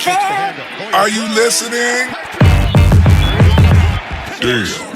Are you listening? Damn.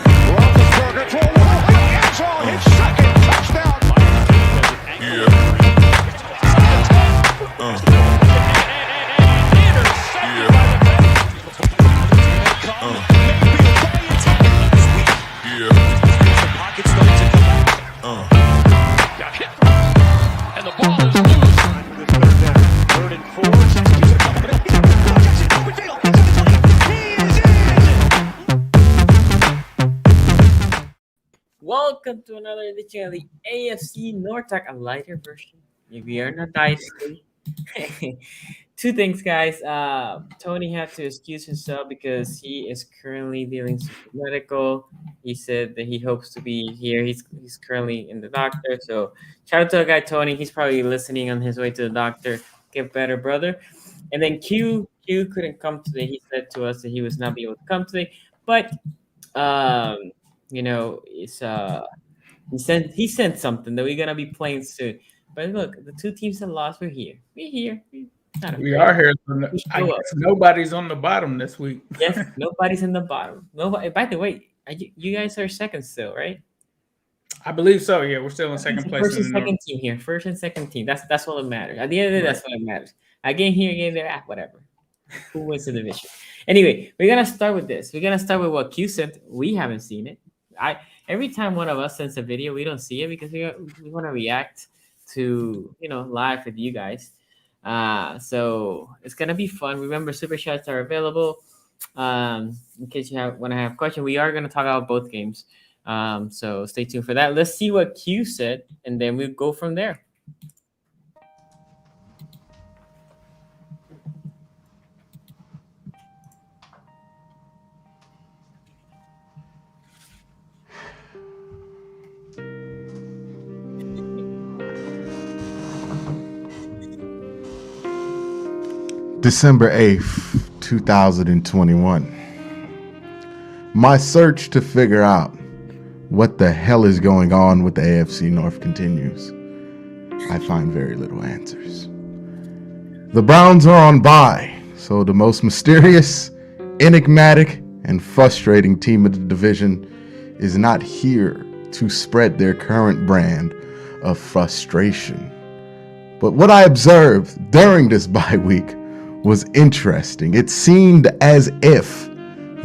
Welcome to another edition of the AFC North Talk, a lighter version. If we are not dicey. Two things, guys. Tony had to excuse himself because he is currently dealing with medical. He said that he hopes to be here. He's currently in the doctor. So shout out to our guy Tony. He's probably listening on his way to the doctor. Get better, brother. And then Q couldn't come today. He said to us that he was not be able to come today, but it's he sent something that we're gonna be playing soon. But look, the two teams that lost, we're here. We're here. We are here. I guess nobody's on the bottom this week. Yes, nobody's in the bottom. Nobody. By the way, you guys are second still, right? I believe so. Yeah, we're still in second place. First and second team here. First and second team. That's what matters. At the end of the day, that's what matters. Again here, again there. Whatever. Who wins the division? Anyway, we're gonna start with this. We're gonna start with what Q sent. We haven't seen it. Every time one of us sends a video, we don't see it because we want to react to live with you guys. So it's gonna be fun. Remember, super chats are available. In case you want to have questions, we are gonna talk about both games. So stay tuned for that. Let's see what Q said, and then we'll go from there. December 8th, 2021. My search to figure out what the hell is going on with the AFC North continues. I find very little answers. The Browns are on bye, so the most mysterious, enigmatic, and frustrating team of the division is not here to spread their current brand of frustration. But what I observed during this bye week was interesting. It seemed as if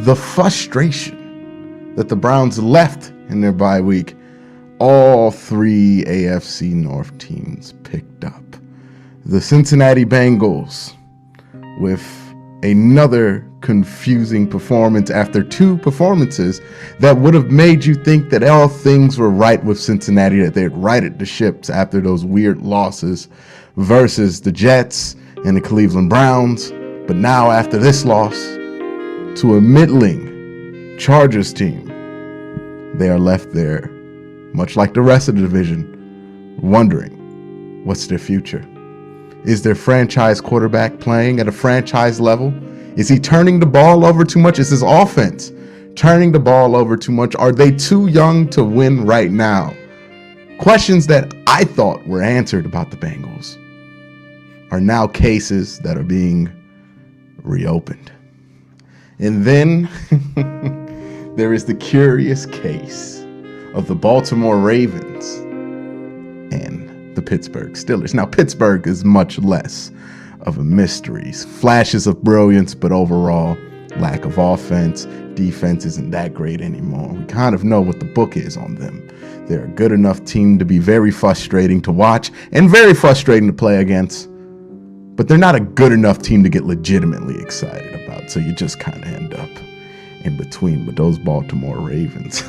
the frustration that the Browns left in their bye week, all three AFC North teams picked up. The Cincinnati Bengals, with another confusing performance after two performances that would have made you think that all things were right with Cincinnati, that they had righted the ships after those weird losses versus the Jets and the Cleveland Browns. But now after this loss to a middling Chargers team, they are left there, much like the rest of the division, wondering what's their future. Is their franchise quarterback playing at a franchise level? Is he turning the ball over too much? Is his offense turning the ball over too much? Are they too young to win right now? Questions that I thought were answered about the Bengals are now cases that are being reopened. And then there is the curious case of the Baltimore Ravens and the Pittsburgh Steelers. Now, Pittsburgh is much less of a mystery. Flashes of brilliance, but overall, lack of offense. Defense isn't that great anymore. We kind of know what the book is on them. They're a good enough team to be very frustrating to watch and very frustrating to play against. But they're not a good enough team to get legitimately excited about. So you just kind of end up in between with those Baltimore Ravens.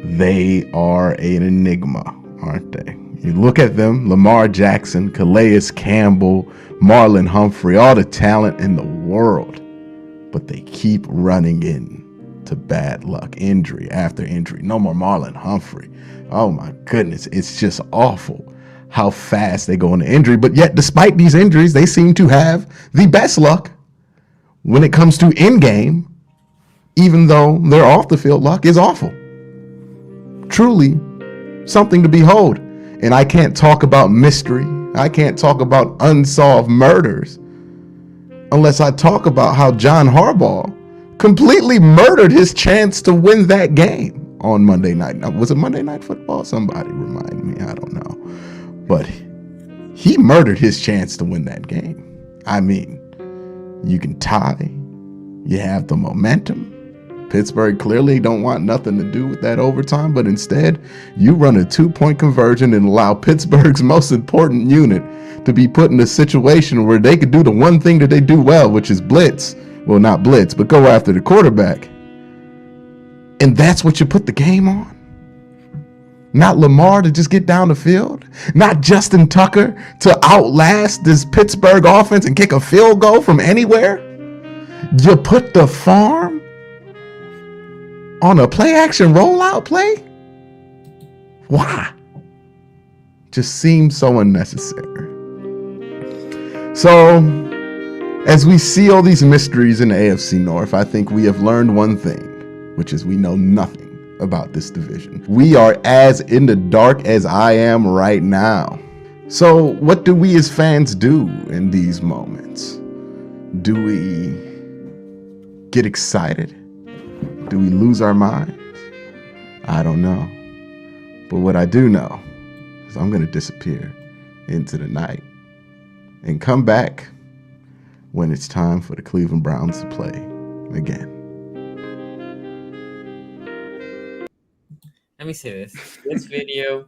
They are an enigma, aren't they? You look at them, Lamar Jackson, Calais Campbell, Marlon Humphrey, all the talent in the world. But they keep running into bad luck, injury after injury. No more Marlon Humphrey. Oh my goodness, it's just awful how fast they go into injury. But yet, despite these injuries, they seem to have the best luck when it comes to in-game, even though their off-the-field luck is awful. Truly something to behold. And I can't talk about mystery. I can't talk about unsolved murders unless I talk about how John Harbaugh completely murdered his chance to win that game on Monday night. Now, was it Monday Night Football? Somebody remind me. I don't know. But he murdered his chance to win that game. I mean, you can tie. You have the momentum. Pittsburgh clearly don't want nothing to do with that overtime, but instead, you run a 2-point conversion and allow Pittsburgh's most important unit to be put in a situation where they could do the one thing that they do well, which is blitz. Well, not blitz, but go after the quarterback. And that's what you put the game on. Not Lamar to just get down the field. Not Justin Tucker to outlast this Pittsburgh offense and kick a field goal from anywhere. You put the farm on a play action rollout play? Why? Just seems so unnecessary. So, as we see all these mysteries in the AFC North, I think we have learned one thing, which is we know nothing about this division. We are as in the dark as I am right now. So, what do we as fans do in these moments? Do we get excited? Do we lose our minds? I don't know. But what I do know is I'm going to disappear into the night and come back when it's time for the Cleveland Browns to play again. Let me say this. This video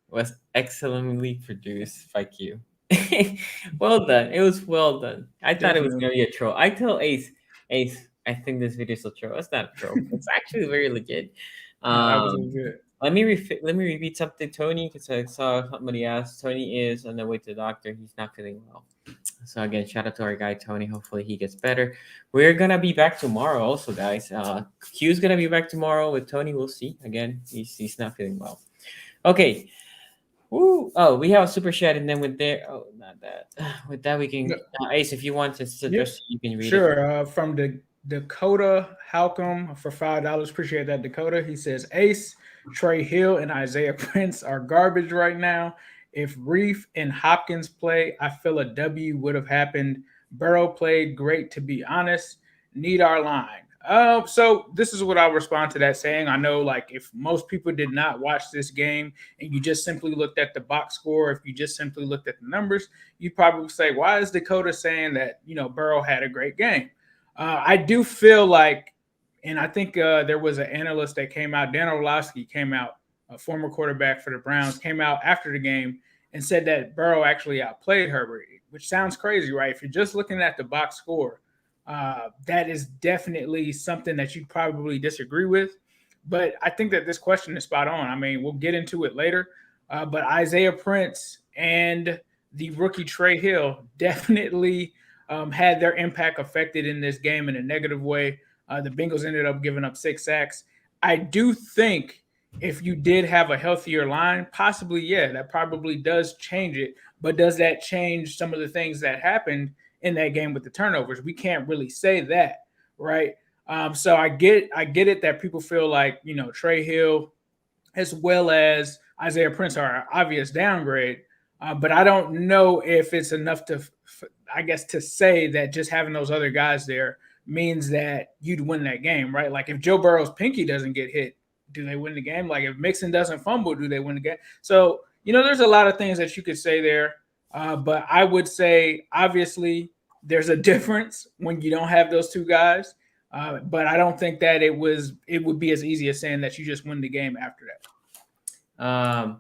was excellently produced by Q. Well done. It was well done. I thought it was going to be a troll. I tell Ace, I think this video is a troll. It's not a troll. It's actually very legit. Good. Let me repeat something, Tony, because I saw somebody asked. Tony is on the way to the doctor. He's not feeling well. So again, shout out to our guy Tony. Hopefully he gets better. We're gonna be back tomorrow, also, guys. Q's gonna be back tomorrow with Tony. We'll see. Again, he's not feeling well. Okay. Woo. Oh, we have a super chat, and then with there. Oh, not that. With that, we can. Ace, if you want to suggest, you can read it. Sure. From the Dakota Halcom for $5. Appreciate that, Dakota. He says Ace, Trey Hill, and Isaiah Prince are garbage right now. If Reef and Hopkins play, I feel a W would have happened. Burrow played great, to be honest. Need our line. So this is what I'll respond to that saying. I know, like, if most people did not watch this game and you just simply looked at the box score, if you just simply looked at the numbers, you'd probably say, why is Dakota saying that, Burrow had a great game? I do feel like, and I think there was an analyst that came out, Dan Orlovsky came out, a former quarterback for the Browns, came out after the game and said that Burrow actually outplayed Herbert, which sounds crazy, right? If you're just looking at the box score, that is definitely something that you probably disagree with. But I think that this question is spot on. I mean, we'll get into it later. But Isaiah Prince and the rookie Trey Hill definitely had their impact affected in this game in a negative way. The Bengals ended up giving up 6 sacks. I do think if you did have a healthier line, possibly, yeah, that probably does change it. But does that change some of the things that happened in that game with the turnovers? We can't really say that, right? So I get it that people feel like, Trey Hill as well as Isaiah Prince are an obvious downgrade. But I don't know if it's enough to say that just having those other guys there means that you'd win that game, right? Like if Joe Burrow's pinky doesn't get hit, do they win the game? Like if Mixon doesn't fumble, do they win the game? So, there's a lot of things that you could say there. But I would say, obviously, there's a difference when you don't have those two guys. But I don't think that it would be as easy as saying that you just win the game after that.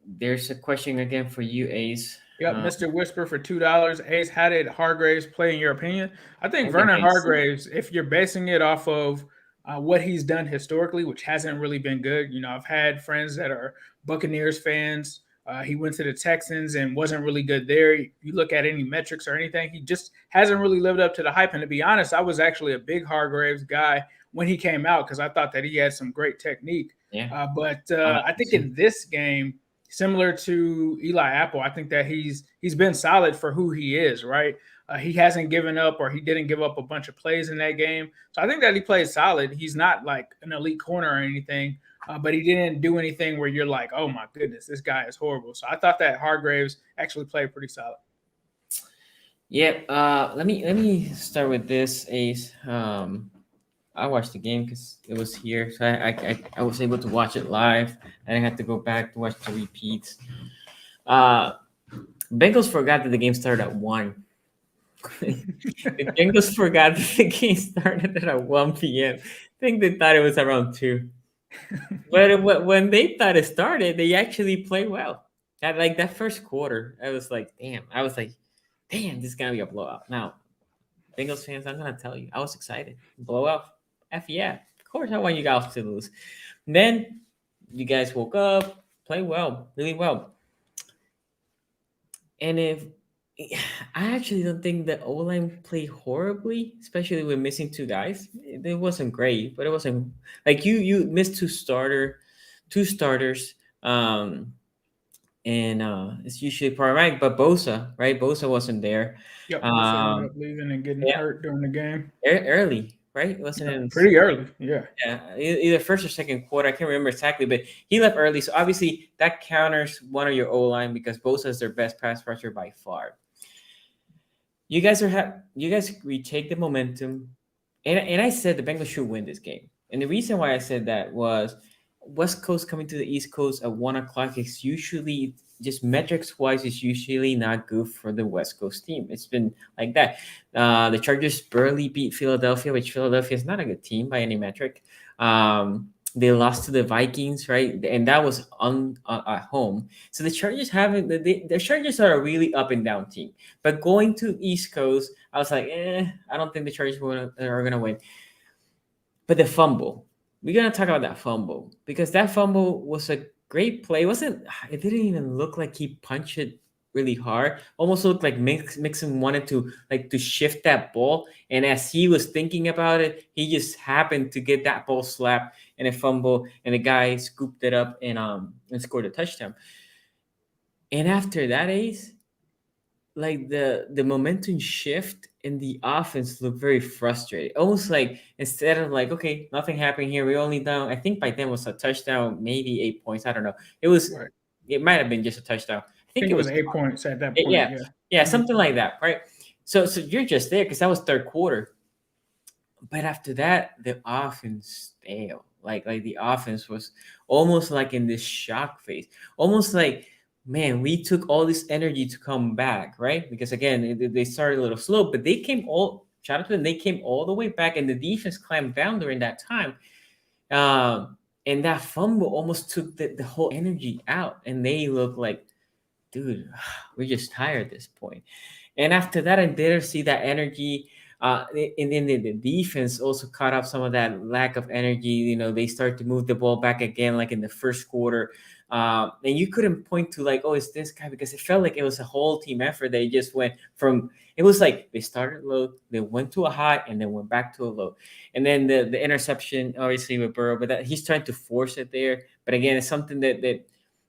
There's a question again for you, Ace. Yep, Mr. Whisper for $2. Ace, how did Hargraves play in your opinion? I think Vernon Hargraves, if you're basing it off of what he's done historically, which hasn't really been good. I've had friends that are Buccaneers fans. He went to the Texans and wasn't really good there. You look at any metrics or anything, he just hasn't really lived up to the hype. And to be honest, I was actually a big Hargraves guy when he came out because I thought that he had some great technique. Yeah. But I think in this game, similar to Eli Apple, I think that he's been solid for who he is, right? He hasn't given up, or he didn't give up a bunch of plays in that game. So I think that he played solid. He's not like an elite corner or anything, but he didn't do anything where you're like, oh my goodness, this guy is horrible. So I thought that Hargraves actually played pretty solid. Yep. Let me start with this, Ace. I watched the game because it was here, so I was able to watch it live. I didn't have to go back to watch the repeats. Uh, Bengals forgot that the game started at 1. The Bengals forgot that the game started at 1 p.m. I think they thought it was around 2. But when they thought it started, they actually played well. That first quarter, I was like, damn. I was like, damn, this is gonna be a blowout. Now, Bengals fans, I'm gonna tell you, I was excited. Blowout, f yeah, of course I want you guys to lose. And then you guys woke up, played well, really well. And if I actually don't think the O line played horribly, especially with missing 2 guys. It wasn't great, but it wasn't like you missed two starters. And it's usually part right, but Bosa, right? Bosa wasn't there. Yep, Bosa ended Um, up leaving and getting yeah, hurt during the game. early, right? It wasn't Yeah, in pretty early. Yeah, yeah, either first or second quarter. I can't remember exactly, but he left early. So obviously that counters one of your O line because Bosa is their best pass rusher by far. You guys retake the momentum, and I said the Bengals should win this game. And the reason why I said that was West Coast coming to the East Coast at 1 o'clock is usually just metrics wise is usually not good for the West Coast team. It's been like that. The Chargers barely beat Philadelphia, which Philadelphia is not a good team by any metric. They lost to the Vikings, right? And that was on at home. So the Chargers haven't. The Chargers are a really up and down team. But going to East Coast, I was like, I don't think the Chargers are gonna win. But the fumble, we're gonna talk about that fumble because that fumble was a great play. It didn't even look like he punched it really hard. Almost looked like Mixon wanted to shift that ball, and as he was thinking about it, he just happened to get that ball slapped and a fumble, and the guy scooped it up and scored a touchdown. And after that, Ace, like the momentum shift in the offense looked very frustrated. Almost like instead of like, okay, nothing happened here. We only down. I think by then was a touchdown, maybe 8 points. I don't know. It was. right. It might have been just a touchdown. I I think think it it was was. 8 points at that point. Yeah, Yeah. yeah, Mhm. something like that, right? So you're just there because that was third quarter. But after that, the offense stale. Like the offense was almost like in this shock phase, almost like man, we took all this energy to come back, right? Because again, they started a little slow, but they came all shout out to them. They came all the way back, and the defense clamped down during that time. And that fumble almost took the whole energy out, and they look like, dude, we're just tired at this point. And after that, I didn't see that energy. And then the defense also caught up some of that lack of energy. You know, they start to move the ball back again, like in the first quarter. And you couldn't point to like, oh, it's this guy because it felt like it was a whole team effort. They just went from. It was like they started low, they went to a high, and then went back to a low. And then the interception, obviously with Burrow, but that he's trying to force it there. But again, it's something that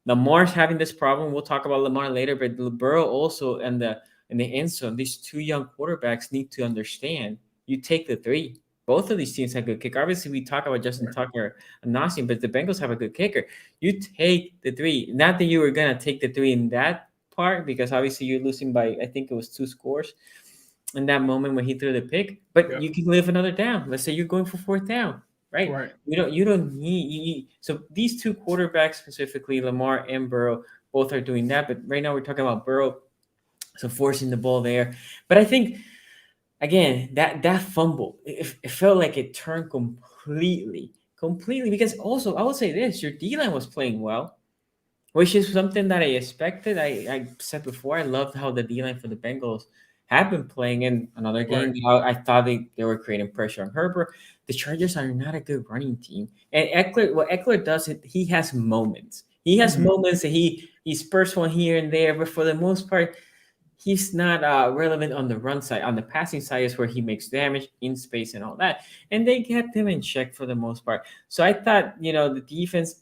Lamar's having this problem. We'll talk about Lamar later, but Burrow also and the end zone. These two young quarterbacks need to understand. You take the 3. Both of these teams have good kicker. Obviously, we talk about Justin Tucker and Nassim, but the Bengals have a good kicker. You take the 3. Not that you were gonna take the 3 in that part because obviously you're losing by I think it was 2 scores in that moment when he threw the pick. But Yep. you can live another down. Let's say you're going for 4th down, right? Right. You don't need so these two quarterbacks specifically, Lamar and Burrow, both are doing that. But right now we're talking about Burrow, so forcing the ball there. But I think again that fumble, it felt like it turned completely because also I would say this: your D line was playing well, which is something that I expected. I said before, I loved how the D line for the Bengals have been playing in another game. Right. I thought they were creating pressure on Herbert. The Chargers are not a good running team. And Eckler, what Eckler does, he has moments. He has Mhm. moments that he spurts one here and there, but for the most part, he's not relevant on the run side. On the passing side is where he makes damage in space and all that. And they kept him in check for the most part. So I thought, the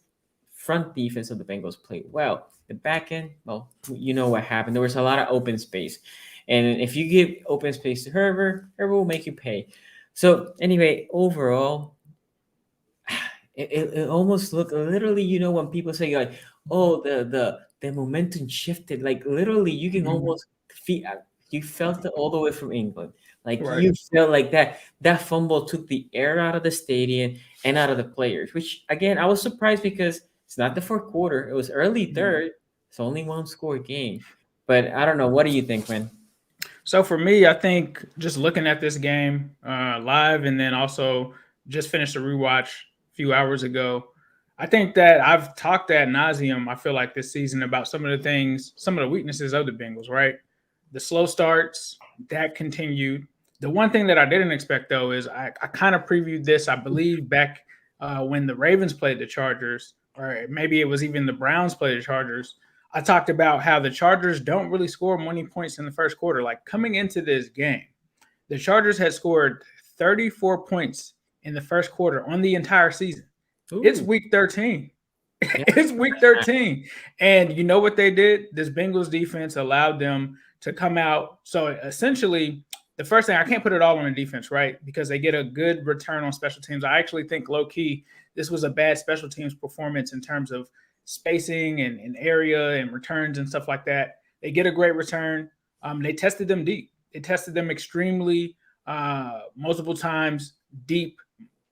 front defense of the Bengals played well. The back end, well, you know what happened. There was a lot of open space. And if you give open space to Herbert will make you pay. So anyway, overall, it almost looked literally, when people say like, oh, the momentum shifted, like literally you can Mhm. almost You felt it all the way from England. Like Right. you felt like that fumble took the air out of the stadium and out of the players. Which again, I was surprised because it's not the fourth quarter. It was early third. It's only one score game. But I don't know. What do you think, man? So for me, I think just looking at this game live and then also just finished a rewatch a few hours ago, I think that I've talked ad nauseum, I feel like this season about some of the things, some of the weaknesses of the Bengals, right? The slow starts, that continued. The one thing that I didn't expect, though, is I kind of previewed this, I believe, back when the Ravens played the Chargers, or maybe it was even the Browns played the Chargers. I talked about how the Chargers don't really score many points in the first quarter. Like coming into this game, the Chargers had scored 34 points in the first quarter on the entire season. Ooh. It's week 13. It's week 13. And you know what they did? This Bengals defense allowed them to come out. So essentially, the first thing, I can't put it all on the defense, right? Because they get a good return on special teams. I actually think low-key, this was a bad special teams performance in terms of spacing and area and returns and stuff like that. They get a great return. They tested them deep. They tested them extremely multiple times deep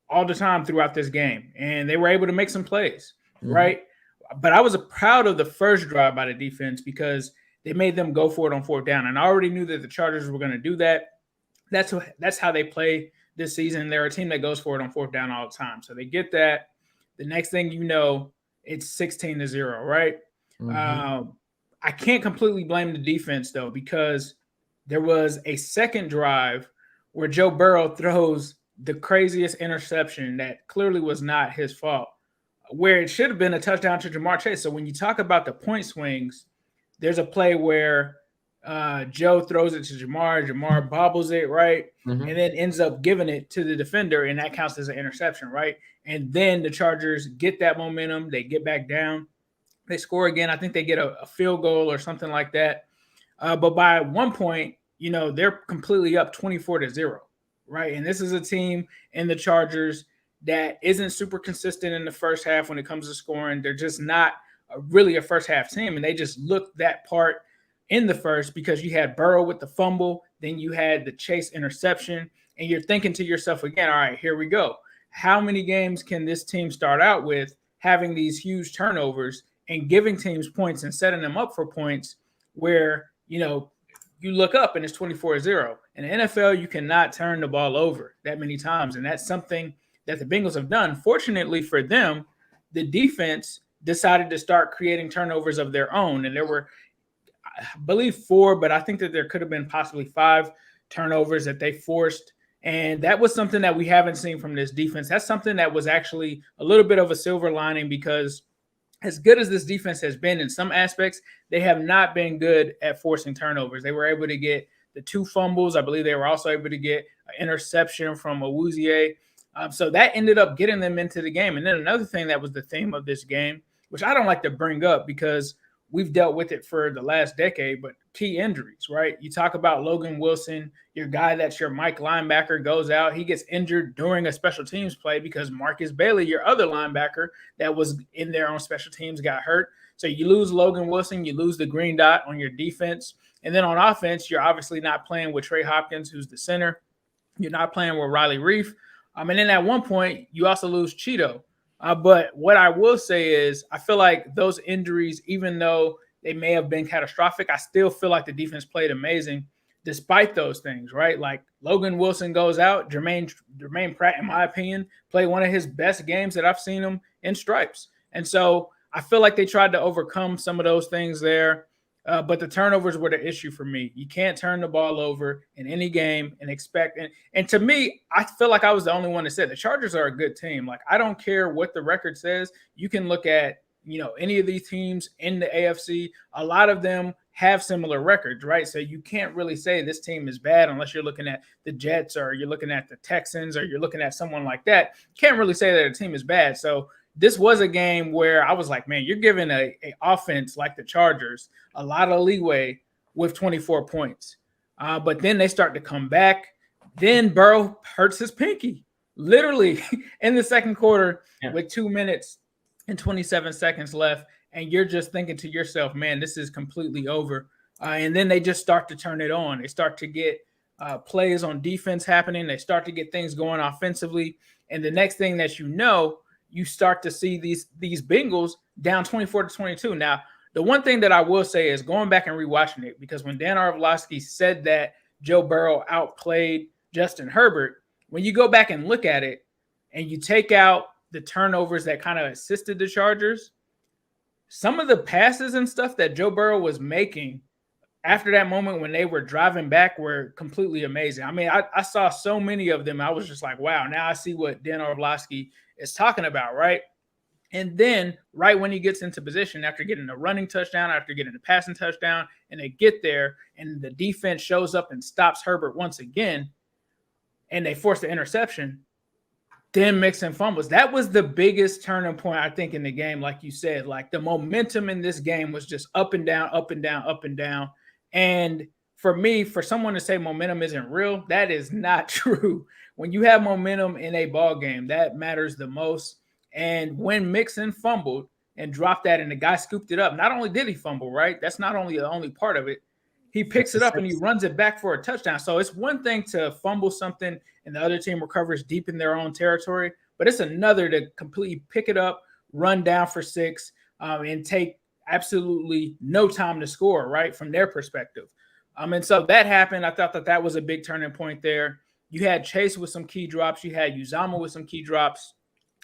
all the time throughout this game. And they were able to make some plays, right? But I was proud of the first drive by the defense because they made them go for it on fourth down. And I already knew that the Chargers were going to do that. That's how they play this season. They're a team that goes for it on fourth down all the time. So they get that. The next thing you know, it's 16-0, right? I can't completely blame the defense, though, because there was a second drive where Joe Burrow throws the craziest interception that clearly was not his fault, where it should have been a touchdown to Jamar Chase. So when you talk about the point swings, there's a play where Joe throws it to Jamar bobbles it, right? And then ends up giving it to the defender, and that counts as an interception, right? And then the Chargers get that momentum. They get back down. They score again. I think they get a field goal or something like that. But by one point, you know, they're completely up 24-0, right? And this is a team in the Chargers that isn't super consistent in the first half when it comes to scoring. They're just not really a first half team, and they just looked that part in the first because you had Burrow with the fumble, then you had the Chase interception, and you're thinking to yourself again, all right, here we go. How many games can this team start out with having these huge turnovers and giving teams points and setting them up for points where, you know, you look up and it's 24-0. In the NFL, you cannot turn the ball over that many times, and that's something that the Bengals have done. Fortunately for them, the defense decided to start creating turnovers of their own, and there were, I believe, 4, but I think that there could have been possibly 5 turnovers that they forced. And that was something that we haven't seen from this defense. That's something that was actually a little bit of a silver lining because as good as this defense has been in some aspects, they have not been good at forcing turnovers. They were able to get the 2 fumbles. I believe they were also able to get an interception from Awuzie. So that ended up getting them into the game. And then another thing that was the theme of this game, which I don't like to bring up because we've dealt with it for the last decade, but key injuries, right? You talk about Logan Wilson, your guy that's your Mike linebacker goes out. He gets injured during a special teams play because Marcus Bailey, your other linebacker that was in there on special teams, got hurt. So you lose Logan Wilson, you lose the green dot on your defense. And then on offense, you're obviously not playing with Trey Hopkins, who's the center. You're not playing with Riley Reif. And then at one point, you also lose Cheeto. But what I will say is I feel like those injuries, even though they may have been catastrophic, I still feel like the defense played amazing despite those things, right? Like Logan Wilson goes out. Jermaine Pratt, in my opinion, played one of his best games that I've seen him in stripes. And so I feel like they tried to overcome some of those things there. But the turnovers were the issue for me. You can't turn the ball over in any game and expect. And to me, I feel like I was the only one that said the Chargers are a good team. Like, I don't care what the record says. You can look at, you know, any of these teams in the AFC. A lot of them have similar records, right? So you can't really say this team is bad unless you're looking at the Jets or you're looking at the Texans or you're looking at someone like that. You can't really say that a team is bad. So this was a game where I was like, man, you're giving a offense like the Chargers a lot of leeway with 24 points. But then they start to come back. Then Burrow hurts his pinky, literally in the second quarter with 2 minutes and 27 seconds left. And you're just thinking to yourself, man, this is completely over. and then they just start to turn it on. They start to get plays on defense happening. They start to get things going offensively. And the next thing that you start to see these Bengals down 24-22. Now, the one thing that I will say is going back and rewatching it, because when Dan Orlovsky said that Joe Burrow outplayed Justin Herbert, when you go back and look at it and you take out the turnovers that kind of assisted the Chargers, some of the passes and stuff that Joe Burrow was making after that moment when they were driving back were completely amazing. I mean, I saw so many of them. I was just like, wow, now I see what Dan Orlovsky is talking about, right? And then right when he gets into position, after getting a running touchdown, after getting a passing touchdown, and they get there and the defense shows up and stops Herbert once again, and they force the interception, then Mixon fumbles. That was the biggest turning point, I think, in the game. Like you said, like the momentum in this game was just up and down, up and down, up and down. And for me, for someone to say momentum isn't real, that is not true. When you have momentum in a ball game, that matters the most. And when Mixon fumbled and dropped that and the guy scooped it up, not only did he fumble, right? That's not only the only part of it. He picks it up and he runs it back for a touchdown. So it's one thing to fumble something and the other team recovers deep in their own territory, but it's another to completely pick it up, run down for 6, and take absolutely no time to score, right, from their perspective. And so that happened. I thought that was a big turning point there. You had Chase with some key drops. You had Uzama with some key drops.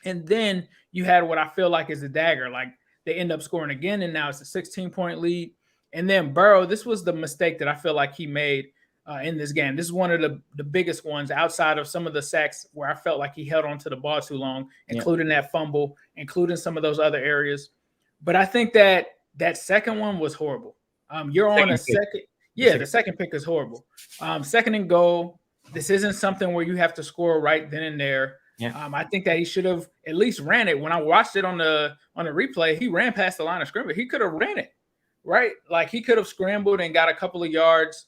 And then you had what I feel like is the dagger. Like they end up scoring again, and now it's a 16-point lead. And then Burrow, this was the mistake that I feel like he made in this game. This is one of the biggest ones outside of some of the sacks where I felt like he held onto the ball too long, including that fumble, including some of those other areas. But I think that second one was horrible. You're on a second. Yeah, the second pick is horrible. Second and goal. This isn't something where you have to score right then and there. Yeah. I think that he should have at least ran it. When I watched it on the replay, he ran past the line of scrimmage. He could have ran it, right? Like he could have scrambled and got a couple of yards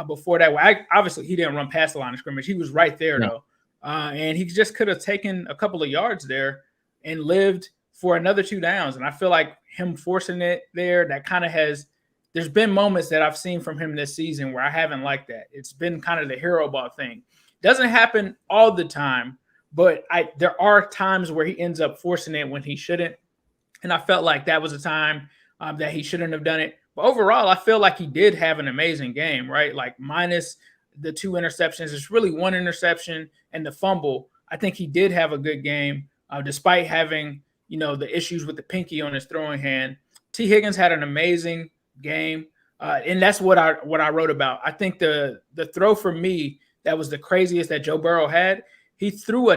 before that. Obviously, he didn't run past the line of scrimmage. He was right there, though. And he just could have taken a couple of yards there and lived for another 2 downs. And I feel like him forcing it there, that kind of has – there's been moments that I've seen from him this season where I haven't liked that. It's been kind of the hero ball thing. Doesn't happen all the time, but there are times where he ends up forcing it when he shouldn't. And I felt like that was a time that he shouldn't have done it. But overall, I feel like he did have an amazing game, right? Like minus the 2 interceptions. It's really 1 interception and the fumble. I think he did have a good game despite having, the issues with the pinky on his throwing hand. T. Higgins had an amazing game. And that's what I wrote about. I think the throw for me that was the craziest that Joe Burrow had, he threw a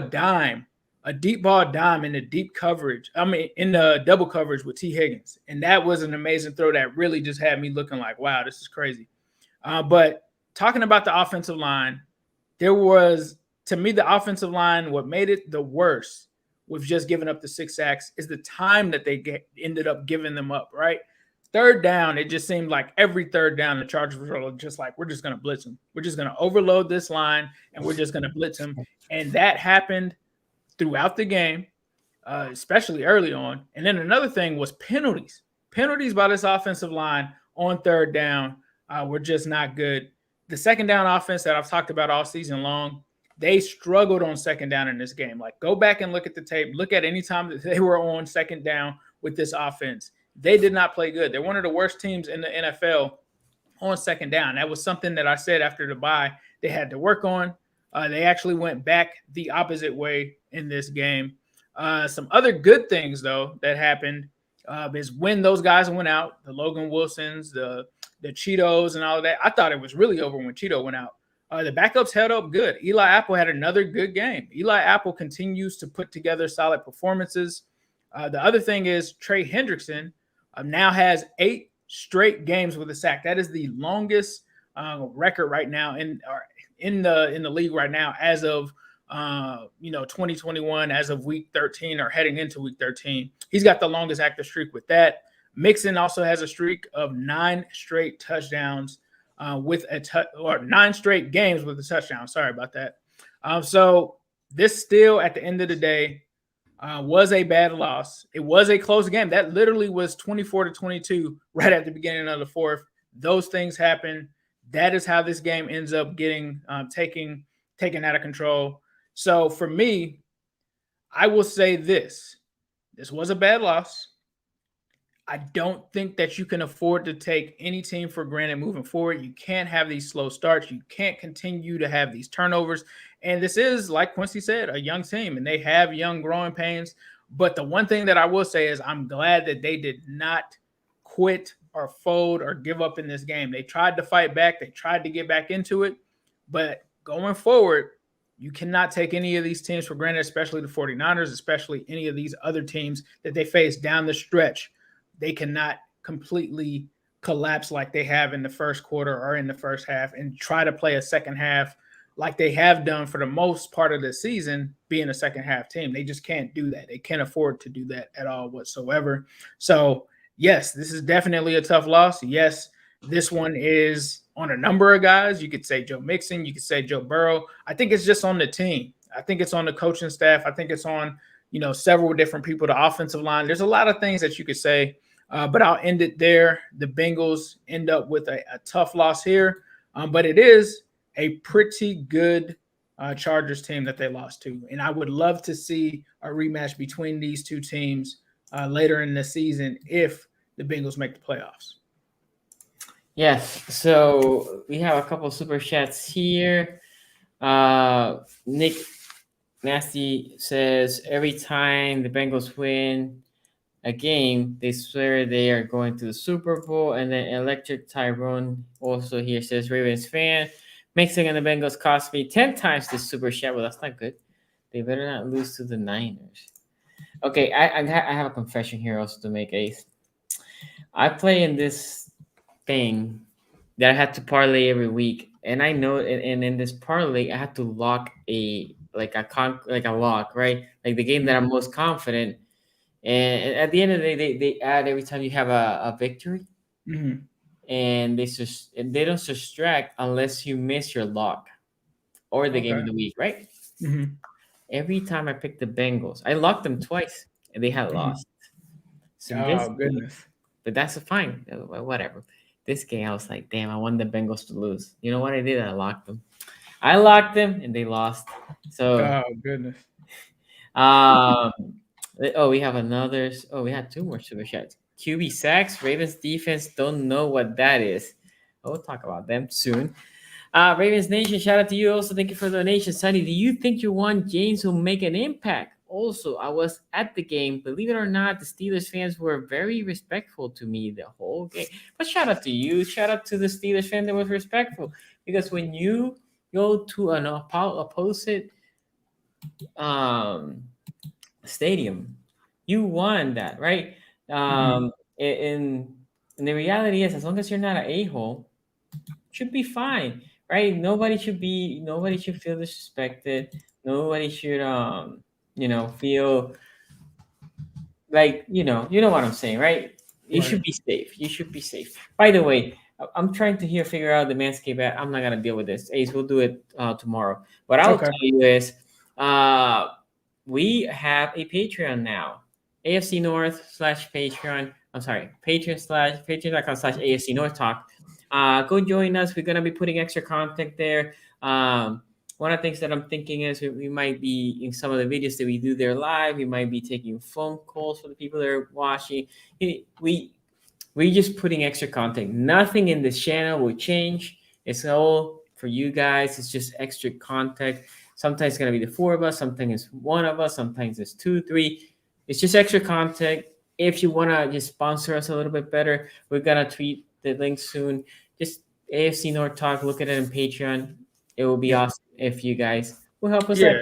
deep ball dime in the deep coverage. I mean, in the double coverage with T. Higgins. And that was an amazing throw that really just had me looking like, wow, this is crazy. But talking about the offensive line, there was, to me, the offensive line, what made it the worst with just giving up the 6 sacks is the time that they ended up giving them up, right? Third down, it just seemed like every third down, the Chargers were just like, we're just going to blitz them. We're just going to overload this line, and we're just going to blitz them. And that happened throughout the game, especially early on. And then another thing was penalties. Penalties by this offensive line on third down were just not good. The second down offense that I've talked about all season long, they struggled on second down in this game. Like, go back and look at the tape. Look at any time that they were on second down with this offense. They did not play good. They're one of the worst teams in the NFL on second down. That was something that I said after the bye they had to work on. They actually went back the opposite way in this game. Some other good things, though, that happened is when those guys went out, the Logan Wilsons, the Cheetos and all of that. I thought it was really over when Cheeto went out. The backups held up good. Eli Apple had another good game. Eli Apple continues to put together solid performances. The other thing is Trey Hendrickson now has 8 straight games with a sack. That is the longest record right now in the league right now as of 2021, as of week 13 or heading into week 13. He's got the longest active streak with that. Mixon also has a streak of 9 straight touchdowns or 9 straight games with a touchdown. Sorry about that. So this still, at the end of the day, was a bad loss. It was a close game. That literally was 24-22 right at the beginning of the fourth. those things happen. That is how this game ends up getting taken out of control. So for me, I will say this was a bad loss. I don't think that you can afford to take any team for granted moving forward. You can't have these slow starts. You can't continue to have these turnovers. And this is, like Quincy said, a young team, and they have young growing pains. But the one thing that I will say is I'm glad that they did not quit or fold or give up in this game. They tried to fight back. They tried to get back into it. But going forward, you cannot take any of these teams for granted, especially the 49ers, especially any of these other teams that they face down the stretch. They cannot completely collapse like they have in the first quarter or in the first half and try to play a second half like they have done for the most part of the season, being a second half team. They just can't do that. They can't afford to do that at all whatsoever. So, yes, this is definitely a tough loss. Yes, this one is on a number of guys. You could say Joe Mixon. You could say Joe Burrow. I think it's just on the team. I think it's on the coaching staff. I think it's on, several different people, the offensive line. There's a lot of things that you could say. But I'll end it there. The Bengals end up with a tough loss here, but it is a pretty good Chargers team that they lost to. And I would love to see a rematch between these two teams later in the season if the Bengals make the playoffs. Yes, so we have a couple of super chats here. Nick Nasty says, every time the Bengals win a game, they swear they are going to the Super Bowl. And then Electric Tyrone also here says, Ravens fan, Mixing and the Bengals cost me 10 times this super chat. Well, that's not good. They better not lose to the Niners. Okay, I have a confession here also to make, Ace. I play in this thing that I had to parlay every week, and I know, and in this parlay, I had to lock a lock, right? Like the game that I'm most confident. And at the end of the day, they add every time you have a victory, and they don't subtract unless you miss your lock or the game of the week, right? Every time I picked the Bengals, I locked them twice, and they had lost. So goodness! But that's fine. Whatever. This game, I was like, damn, I want the Bengals to lose. You know what I did? I locked them. And they lost. So, goodness. We have another. Oh, we had two more super chats. QB sacks. Ravens defense don't know what that is. We'll talk about them soon. Ravens Nation, shout out to you. Also, thank you for the donation. Sonny, do you think your one James will make an impact? Also, I was at the game. Believe it or not, the Steelers fans were very respectful to me the whole game. But shout out to you. Shout out to the Steelers fan that was respectful. Because when you go to an opposite stadium, you won that, right? And the reality is, as long as you're not an a-hole, should be fine, right? Nobody should feel disrespected. Nobody should feel like you know what I'm saying, right? You should be safe. You should be safe. By the way, I'm trying to figure out the Manscaped app. I'm not gonna deal with this. Ace, we'll do it tomorrow. What I'll tell you is we have a Patreon now. AFC North /Patreon. I'm sorry, patreon.com/AFC North Talk. Go join us. We're gonna be putting extra content there. One of the things that I'm thinking is we might be in some of the videos that we do there live. We might be taking phone calls for the people that are watching. We're just putting extra content. Nothing in this channel will change. It's all for you guys. It's just extra content. Sometimes it's gonna be the four of us. Sometimes it's one of us. Sometimes it's 2, 3. It's just extra content. If you wanna just sponsor us a little bit better, we're gonna tweet the link soon. Just AFC North Talk. Look at it in Patreon. It will be awesome if you guys will help us out.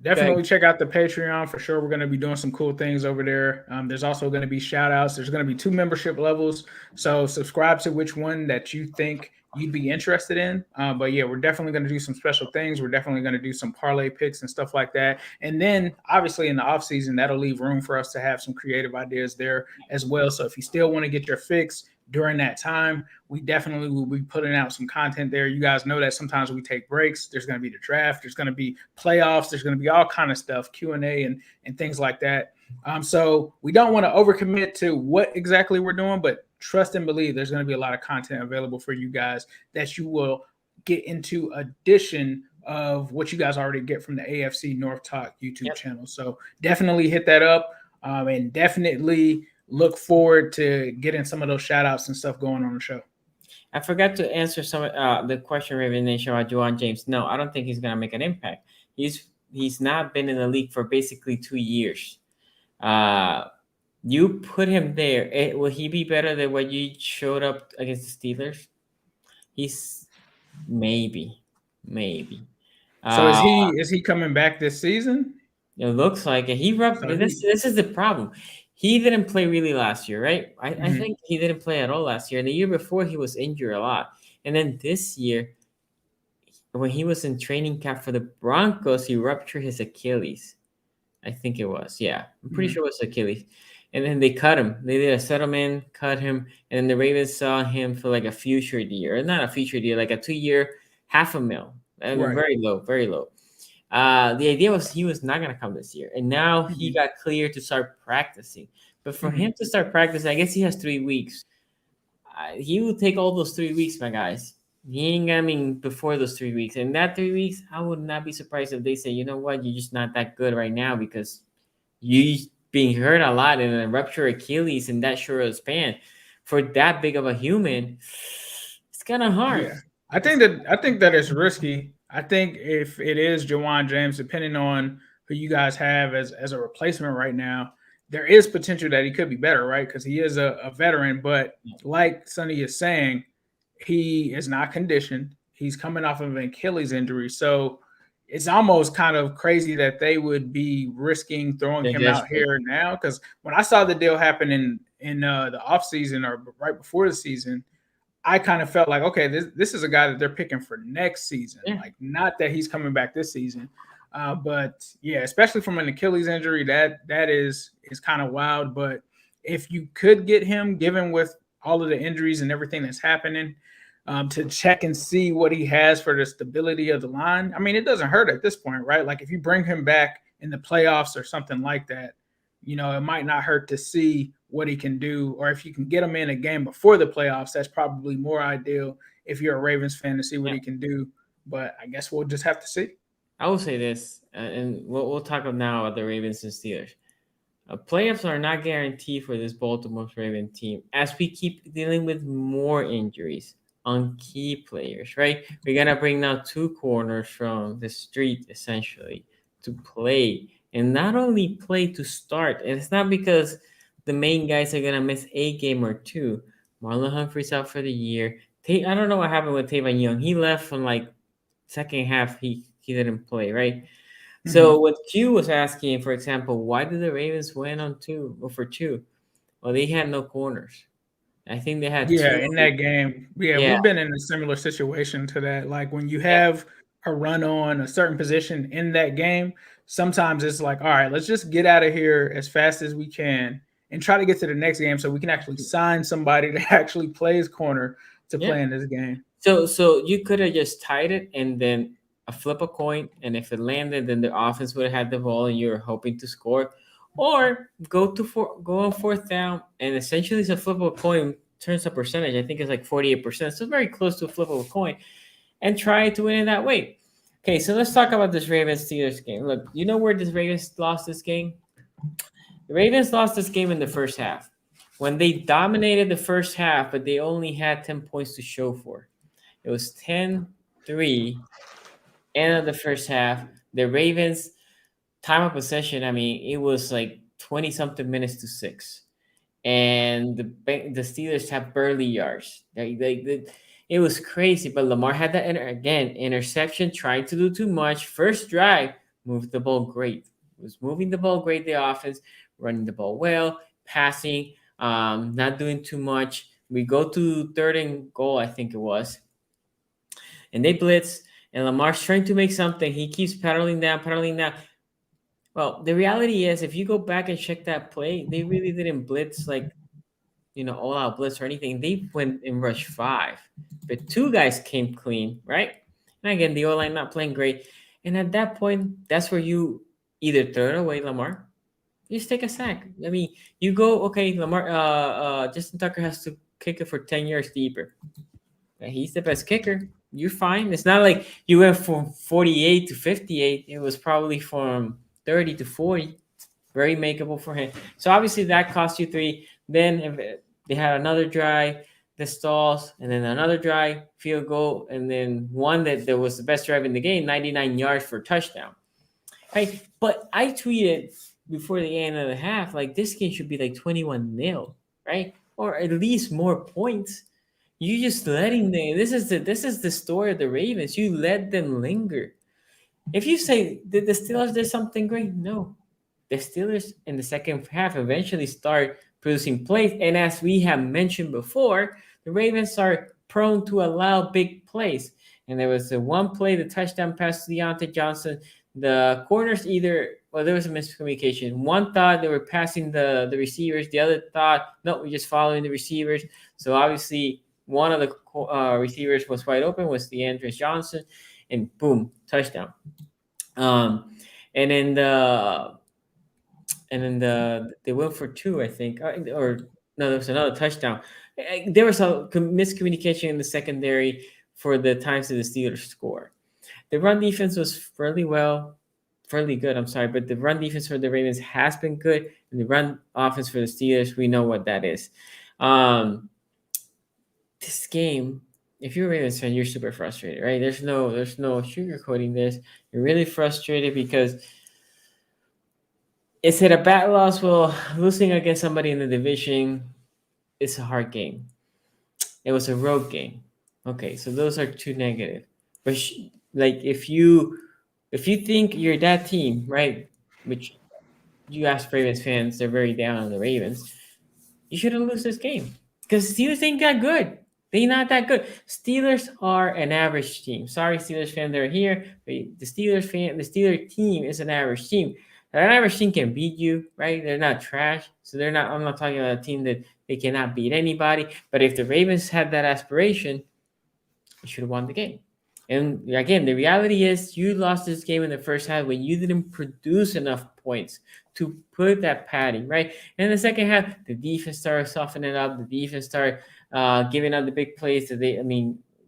Definitely check out the Patreon for sure. We're going to be doing some cool things over there. There's also going to be shout outs. There's going to be 2 membership levels. So subscribe to which one that you think you'd be interested in. But yeah, we're definitely going to do some special things. We're definitely going to do some parlay picks and stuff like that. And then obviously in the off season, that'll leave room for us to have some creative ideas there as well. So if you still want to get your fix during that time, we definitely will be putting out some content there. You guys know that sometimes we take breaks. There's going to be the draft. There's going to be playoffs. There's going to be all kind of stuff, Q&A and things like that. So we don't want to overcommit to what exactly we're doing, but trust and believe there's going to be a lot of content available for you guys that you will get into addition of what you guys already get from the AFC North Talk YouTube channel. So definitely hit that up, and definitely look forward to getting some of those shout outs and stuff going on the show. I forgot to answer some the question, Raven Nation, about Juwan James. No, I don't think he's gonna make an impact. He's not been in the league for basically 2 years. You put him there, will he be better than when you showed up against the Steelers? He's maybe. So is he coming back this season? It looks like it. This is the problem. He didn't play really last year, right? I think he didn't play at all last year. And the year before, he was injured a lot. And then this year, when he was in training camp for the Broncos, he ruptured his Achilles. I think it was. Yeah, I'm pretty sure it was Achilles. And then they cut him. They did a settlement, cut him. And then the Ravens saw him for like a future deal. Or not a future deal, like a 2-year, $500,000. I mean, very low, very low. The idea was he was not going to come this year. And now he got cleared to start practicing. But for him to start practicing, I guess he has 3 weeks. He will take all those 3 weeks, my guys. He ain't coming before those 3 weeks. And that 3 weeks, I would not be surprised if they say, you know what, you're just not that good right now because you being hurt a lot and a ruptured Achilles in that short of a span. For that big of a human, it's kind of hard. Yeah. I think that it's risky. I think if it is Juwan James, depending on who you guys have as a replacement right now, there is potential that he could be better, right? Because he is a veteran. But like Sonny is saying, he is not conditioned. He's coming off of an Achilles injury. So it's almost kind of crazy that they would be risking throwing him out here now. Because when I saw the deal happen in the offseason or right before the season, I kind of felt like, okay, this is a guy that they're picking for next season. Like, not that he's coming back this season. But yeah, especially from an Achilles injury, that is kind of wild. But if you could get him, given with all of the injuries and everything that's happening, to check and see what he has for the stability of the line, I mean, it doesn't hurt at this point, right? Like, if you bring him back in the playoffs or something like that, you know, it might not hurt to see what he can do. Or if you can get him in a game before the playoffs, that's probably more ideal if you're a Ravens fan to see what he can do. But I guess we'll just have to see. I will say this, and we'll talk now about the Ravens and Steelers. Playoffs are not guaranteed for this Baltimore Ravens team as we keep dealing with more injuries on key players, right? We're going to bring now 2 corners from the street, essentially, to play. And not only play to start. And it's not because the main guys are going to miss a game or 2. Marlon Humphrey's out for the year. I don't know what happened with Tavon Young. He left from like second half. He didn't play, right? So what Q was asking, for example, why did the Ravens win on 2 or for 2? Well, they had no corners. I think they had 2. In that game. We've been in a similar situation to that. Like, when you have a run on a certain position in that game, sometimes it's like, all right, let's just get out of here as fast as we can and try to get to the next game so we can actually sign somebody that actually plays corner to play in this game. So you could have just tied it and then flip a coin, and if it landed, then the offense would have had the ball and you were hoping to score. Or go on 4th down, and essentially it's a flip of a coin, turns a percentage. I think it's like 48%. So very close to a flip of a coin, and try to win it that way. Okay, so let's talk about this Ravens-Steelers game. Look, you know where the Ravens lost this game? The Ravens lost this game in the first half when they dominated the first half, but they only had 10 points to show for. It was 10-3, end of the first half. The Ravens, time of possession, I mean, it was like 20-something minutes to 6. And the Steelers have barely yards. It was crazy, but Lamar had that, interception, trying to do too much. First drive, moved the ball great. Was moving the ball great, the offense, running the ball well, passing, not doing too much. We go to 3rd and goal, I think it was. And they blitz, and Lamar's trying to make something. He keeps pedaling down. Well, the reality is, if you go back and check that play, they really didn't blitz like, all-out blitz or anything. They went in rush 5, but 2 guys came clean, right? And again, the O-line not playing great. And at that point, that's where you either throw it away, Lamar, you just take a sack. I mean, you go, okay, Lamar, Justin Tucker has to kick it for 10 yards deeper. And he's the best kicker. You're fine. It's not like you went from 48 to 58. It was probably from 30 to 40. Very makeable for him. So obviously that cost you 3. Then if they had another drive, the stalls, and then another drive, field goal, and then one that was the best drive in the game, 99 yards for a touchdown. Right? But I tweeted before the end of the half, like this game should be like 21-0, right? Or at least more points. You just letting them. This is the story of the Ravens. You let them linger. If you say did the Steelers did something great, no. The Steelers in the second half eventually start producing plays, and as we have mentioned before, the Ravens are prone to allow big plays. And there was the one play, the touchdown pass to Deontay Johnson. The corners there was a miscommunication. One thought they were passing the receivers. The other thought, no, we're just following the receivers. So obviously one of the receivers was wide open, was DeAndre Johnson, and boom, touchdown. And then they went for 2, I think, or no, there was another touchdown. There was a miscommunication in the secondary for the times that the Steelers score. The run defense was fairly good. I'm sorry, but the run defense for the Ravens has been good, and the run offense for the Steelers, we know what that is. This game, if you're a Ravens fan, you're super frustrated, right? There's no sugarcoating this. You're really frustrated because is it a bad loss? Well, losing against somebody in the division is a hard game. It was a road game. Okay, so those are 2 negative. But like if you think you're that team, right? Which you ask Ravens fans, they're very down on the Ravens. You shouldn't lose this game because Steelers ain't that good. They're not that good. Steelers are an average team. Sorry, Steelers fan, they're here. But the Steelers team is an average team. An average team can beat you, right? They're not trash. So they're not. I'm not talking about a team that they cannot beat anybody. But if the Ravens had that aspiration, they should have won the game. And again, the reality is you lost this game in the first half when you didn't produce enough points to put that padding, right? And in the second half, the defense started softening up. The defense started giving up the big plays that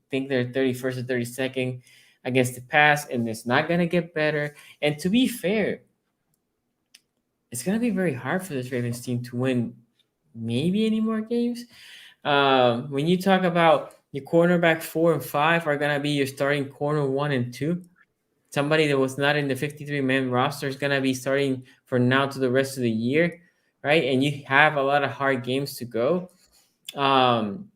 think they're 31st or 32nd against the pass, and it's not going to get better. And to be fair, it's going to be very hard for this Ravens team to win maybe any more games. When you talk about your cornerback 4 and 5 are going to be your starting corner 1 and 2. Somebody that was not in the 53-man roster is going to be starting for now to the rest of the year, right? And you have a lot of hard games to go. And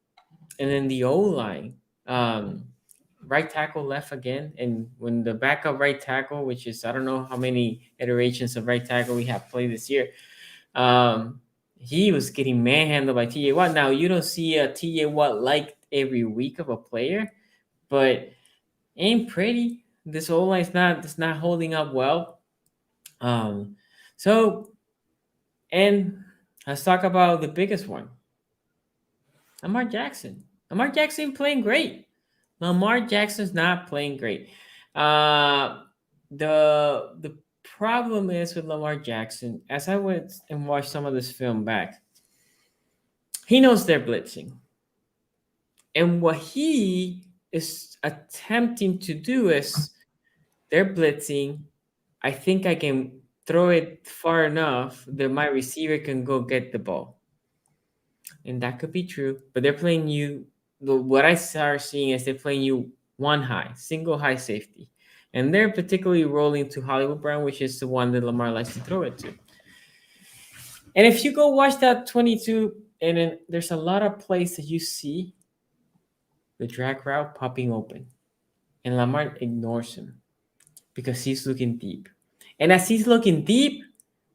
then the O-line, right tackle left again. And when the backup right tackle, which is, I don't know how many iterations of right tackle we have played this year, he was getting manhandled by T.J. Watt. Now, you don't see a T.J. Watt like every week of a player, but ain't pretty. This O-line is not holding up well. So, and let's talk about the biggest one. Lamar Jackson. Lamar Jackson playing great. Lamar Jackson's not playing great. The problem is with Lamar Jackson, as I went and watched some of this film back, he knows they're blitzing. And what he is attempting to do is they're blitzing. I think I can throw it far enough that my receiver can go get the ball. And that could be true, but they're playing you. What I start seeing is they're playing you one high, single high safety. And they're particularly rolling to Hollywood Brown, which is the one that Lamar likes to throw it to. And if you go watch that 22, and then there's a lot of plays that you see the drag route popping open. And Lamar ignores him because he's looking deep. And as he's looking deep,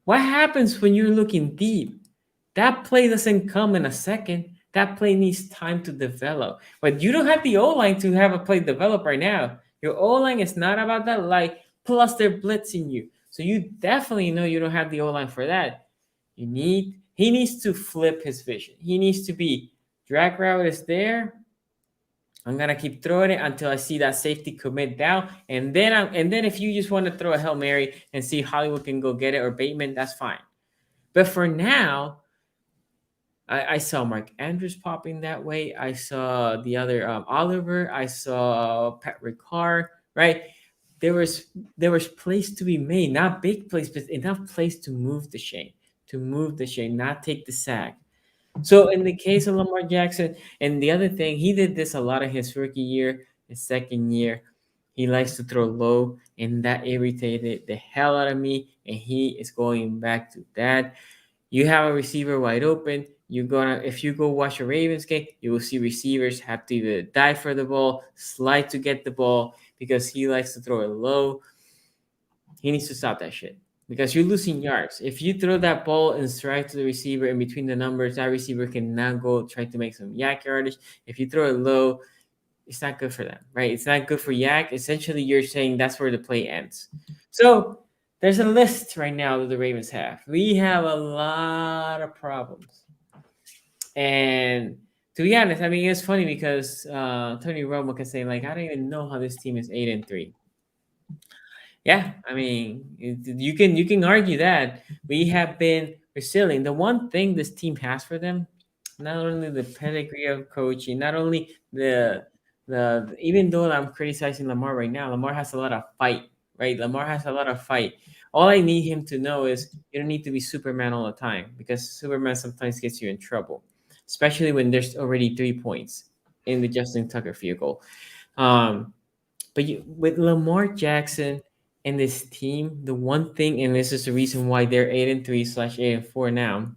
what happens when you're looking deep? That play doesn't come in a second. That play needs time to develop. But you don't have the O-line to have a play develop right now. Your O-line is not about that light, plus they're blitzing you. So you definitely know you don't have the O-line for that. He needs to flip his vision. He needs to be, drag route is there. I'm gonna keep throwing it until I see that safety commit down. And then if you just want to throw a Hail Mary and see Hollywood can go get it or Bateman, that's fine. But for now, I saw Mark Andrews popping that way. I saw the other Oliver. I saw Pat Ricard. Right, there was plays to be made, not big plays, but enough plays to move the chain, not take the sack. So in the case of Lamar Jackson, and the other thing, he did this a lot of his rookie year, his second year. He likes to throw low, and that irritated the hell out of me. And he is going back to that. You have a receiver wide open. If you go watch a Ravens game, you will see receivers have to either dive for the ball, slide to get the ball because he likes to throw it low. He needs to stop that shit because you're losing yards. If you throw that ball and strike to the receiver in between the numbers, that receiver can now go try to make some yak yardage. If you throw it low, it's not good for them, right? It's not good for yak. Essentially, you're saying that's where the play ends. So there's a list right now that the Ravens have. We have a lot of problems. And to be honest, I mean, it's funny because Tony Romo can say, like, I don't even know how this team is 8-3. Yeah, I mean, you can argue that we have been resilient. The one thing this team has for them, not only the pedigree of coaching, not only the even though I'm criticizing Lamar right now, Lamar has a lot of fight, right? Lamar has a lot of fight. All I need him to know is you don't need to be Superman all the time because Superman sometimes gets you in trouble, especially when there's already 3 points in the Justin Tucker field goal. But with Lamar Jackson and this team, the one thing, and this is the reason why they're 8-3/8-4 now,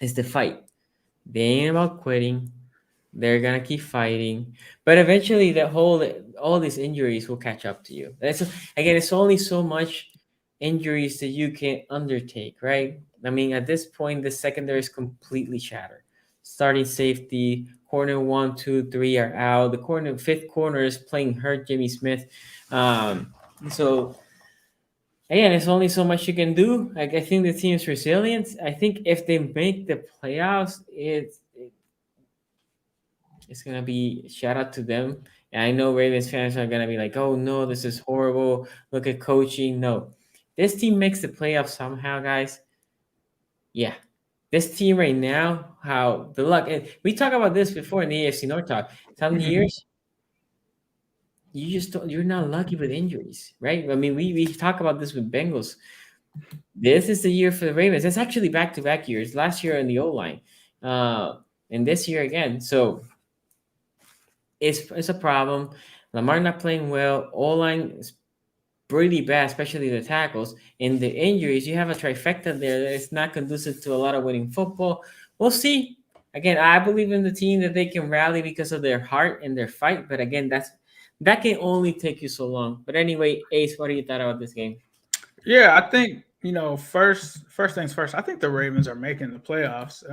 is the fight. They ain't about quitting. They're gonna keep fighting, but eventually, all these injuries will catch up to you. It's only so much injuries that you can undertake, right? I mean, at this point, the secondary is completely shattered. Starting safety, corner 1, 2, 3 are out. The fifth corner is playing hurt, Jimmy Smith. So again, it's only so much you can do. Like, I think the team's resilient. I think if they make the playoffs, it's gonna be shout out to them. And I know Ravens fans are gonna be like, "Oh no, this is horrible. Look at coaching." No, this team makes the playoffs somehow, guys. Yeah, this team right now, how the luck. And we talked about this before in the AFC North talk. Some years, you're not lucky with injuries, right? I mean, we talk about this with Bengals. This is the year for the Ravens. It's actually back-to-back years. Last year in the O-line, and this year again. So it's a problem. Lamar not playing well. O-line is really bad, especially the tackles. And the injuries, you have a trifecta there that is not conducive to a lot of winning football. We'll see. Again, I believe in the team that they can rally because of their heart and their fight. But again, that can only take you so long. But anyway, Ace, what do you thought about this game? Yeah, I think, first things first, I think the Ravens are making the playoffs.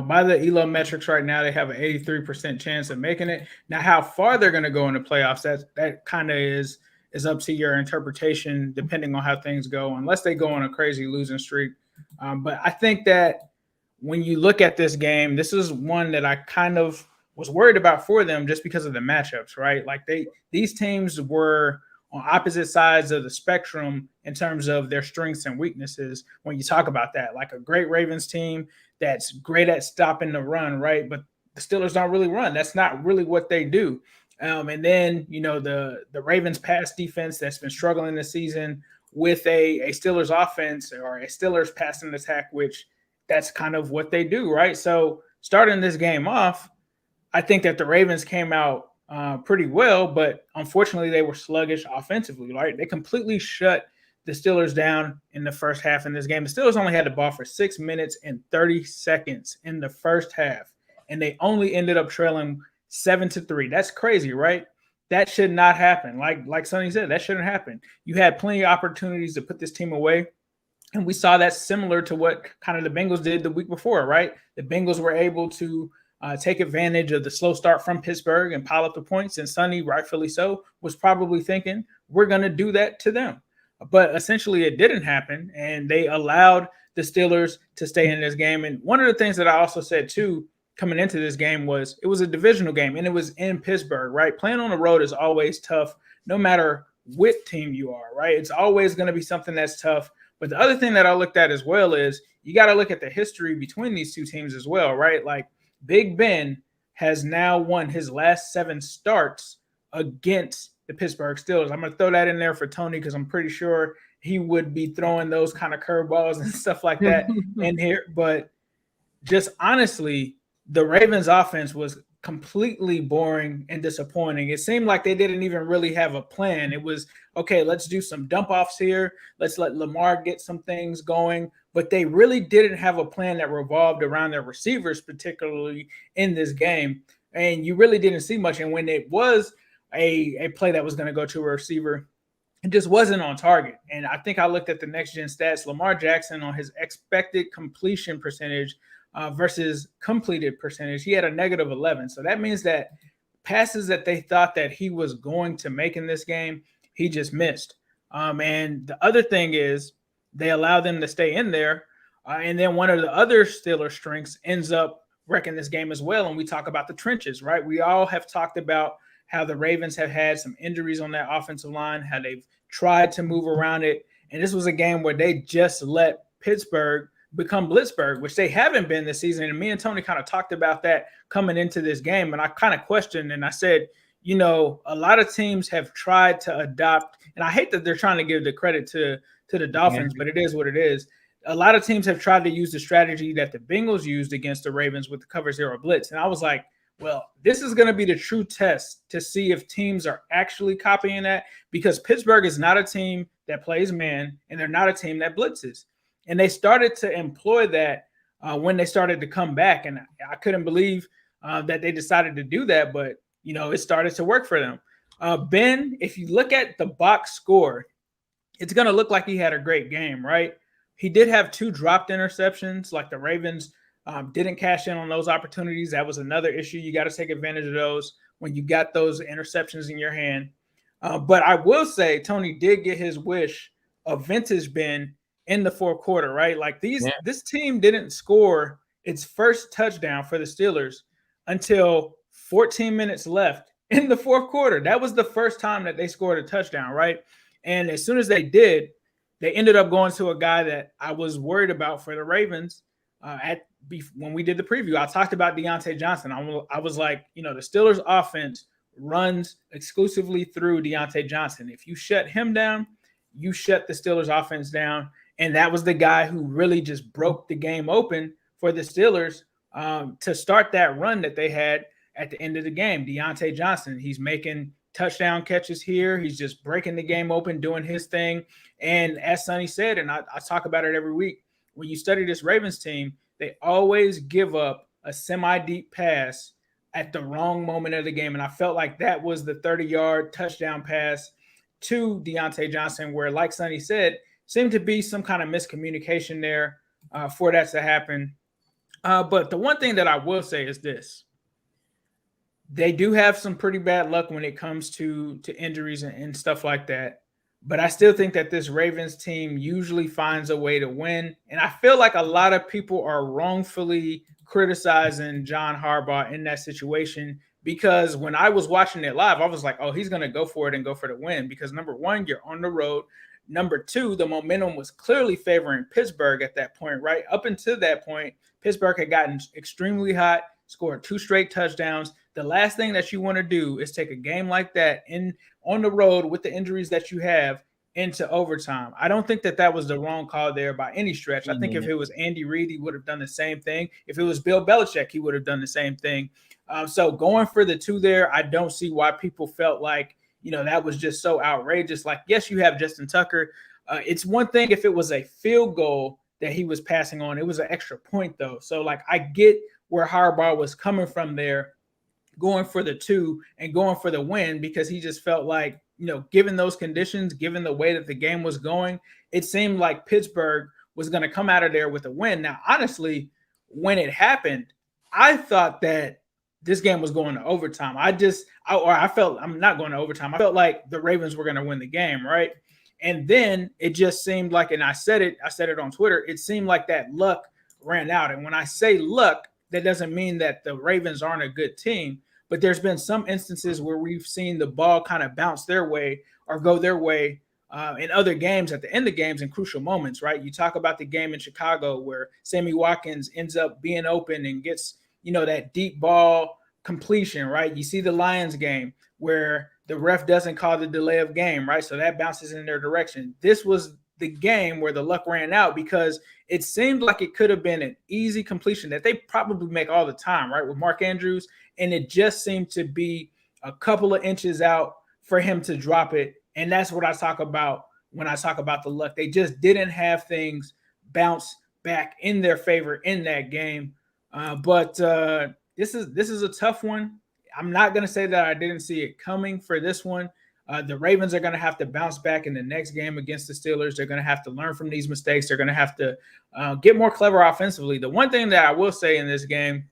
By the ELO metrics right now, they have an 83% chance of making it. Now, how far they're going to go in the playoffs, that kind of is up to your interpretation, depending on how things go, unless they go on a crazy losing streak. But I think that when you look at this game, this is one that I kind of was worried about for them just because of the matchups, right? Like these teams were on opposite sides of the spectrum in terms of their strengths and weaknesses. When you talk about that, like a great Ravens team that's great at stopping the run, right? But the Steelers don't really run. That's not really what they do. And then, the Ravens pass defense that's been struggling this season with a Steelers offense or a Steelers passing attack, which that's kind of what they do, right? So starting this game off, I think that the Ravens came out pretty well, but unfortunately they were sluggish offensively, right? They completely shut the Steelers down in the first half in this game. The Steelers only had the ball for 6 minutes and 30 seconds in the first half, and they only ended up trailing 7-3. That's crazy, right? That should not happen. Like Sonny said, that shouldn't happen. You had plenty of opportunities to put this team away, and we saw that similar to what kind of the Bengals did the week before, right? The Bengals were able to take advantage of the slow start from Pittsburgh and pile up the points. And Sonny, rightfully so, was probably thinking, we're going to do that to them. But essentially it didn't happen, and they allowed the Steelers to stay in this game. And one of the things that I also said, too, coming into this game was it was a divisional game, and it was in Pittsburgh, right? Playing on the road is always tough, no matter what team you are, right? It's always going to be something that's tough But the other thing that I looked at as well is you got to look at the history between these two teams as well, right? Like Big Ben has now won his last 7 starts against the Pittsburgh Steelers. I'm going to throw that in there for Tony because I'm pretty sure he would be throwing those kind of curveballs and stuff like that in here. But just honestly, the Ravens offense was completely boring and disappointing. It seemed like they didn't even really have a plan. It was, okay, let's do some dump offs here. Let's let Lamar get some things going. But they really didn't have a plan that revolved around their receivers, particularly in this game. And you really didn't see much. And when it was a play that was going to go to a receiver, it just wasn't on target. And I think I looked at the next gen stats. Lamar Jackson on his expected completion percentage versus completed percentage, he had a negative 11. So that means that passes that they thought that he was going to make in this game, he just missed. And the other thing is they allow them to stay in there. And then one of the other Steelers strengths ends up wrecking this game as well. And we talk about the trenches, right? We all have talked about how the Ravens have had some injuries on that offensive line, how they've tried to move around it. And this was a game where they just let Pittsburgh become Blitzburg, which they haven't been this season. And me and Tony kind of talked about that coming into this game. And I kind of questioned and I said, you know, a lot of teams have tried to adopt, and I hate that they're trying to give the credit to the Dolphins, but it is what it is. A lot of teams have tried to use the strategy that the Bengals used against the Ravens with the cover zero blitz. And I was like, well, this is going to be the true test to see if teams are actually copying that, because Pittsburgh is not a team that plays man, and they're not a team that blitzes. And they started to employ that when they started to come back. And I couldn't believe that they decided to do that, but, you know, it started to work for them. Ben, if you look at the box score, it's going to look like he had a great game, right? He did have 2 dropped interceptions, like the Ravens didn't cash in on those opportunities. That was another issue. You got to take advantage of those when you got those interceptions in your hand. But I will say Tony did get his wish of vintage Ben in the fourth quarter, right? Like this team didn't score its first touchdown for the Steelers until 14 minutes left in the fourth quarter. That was the first time that they scored a touchdown, right? And as soon as they did, they ended up going to a guy that I was worried about for the Ravens when we did the preview. I talked about Deontay Johnson. I was like, you know, the Steelers offense runs exclusively through Deontay Johnson. If you shut him down, you shut the Steelers offense down. And that was the guy who really just broke the game open for the Steelers to start that run that they had at the end of the game. Deontay Johnson, he's making touchdown catches here. He's just breaking the game open, doing his thing. And as Sonny said, and I talk about it every week, when you study this Ravens team, they always give up a semi-deep pass at the wrong moment of the game. And I felt like that was the 30-yard touchdown pass to Deontay Johnson, where, like Sonny said, seemed to be some kind of miscommunication there for that to happen. But the one thing that I will say is this. They do have some pretty bad luck when it comes to injuries and stuff like that. But I still think that this Ravens team usually finds a way to win. And I feel like a lot of people are wrongfully criticizing John Harbaugh in that situation, because when I was watching it live, I was like, oh, he's going to go for it and go for the win. Because number one, you're on the road. Number two, the momentum was clearly favoring Pittsburgh at that point, right? Up until that point, Pittsburgh had gotten extremely hot, scored 2 straight touchdowns. The last thing that you want to do is take a game like that on the road with the injuries that you have into overtime. I don't think that was the wrong call there by any stretch. I think if it was Andy Reid, he would have done the same thing. If it was Bill Belichick, he would have done the same thing. So going for the 2 there, I don't see why people felt like, you know, that was just so outrageous. Like, yes, you have Justin Tucker. It's one thing if it was a field goal that he was passing on. It was an extra point, though. So, like, I get where Harbaugh was coming from there, going for the 2 and going for the win, because he just felt like, you know, given those conditions, given the way that the game was going, it seemed like Pittsburgh was going to come out of there with a win. Now, honestly, when it happened, I thought that this game was going to overtime. I felt I'm not going to overtime. I felt like the Ravens were going to win the game, right? And then it just seemed like, and I said it on Twitter, it seemed like that luck ran out. And when I say luck, that doesn't mean that the Ravens aren't a good team, but there's been some instances where we've seen the ball kind of bounce their way or go their way in other games at the end of games in crucial moments, right? You talk about the game in Chicago where Sammy Watkins ends up being open and gets, that deep ball completion, right? You see the Lions game where the ref doesn't call the delay of game, right? So that bounces in their direction. This was the game where the luck ran out because it seemed like it could have been an easy completion that they probably make all the time, right? With Mark Andrews. And it just seemed to be a couple of inches out for him to drop it. And that's what I talk about when I talk about the luck. They just didn't have things bounce back in their favor in that game. But this is a tough one. I'm not going to say that I didn't see it coming for this one. The Ravens are going to have to bounce back in the next game against the Steelers. They're going to have to learn from these mistakes. They're going to have to get more clever offensively. The one thing that I will say in this game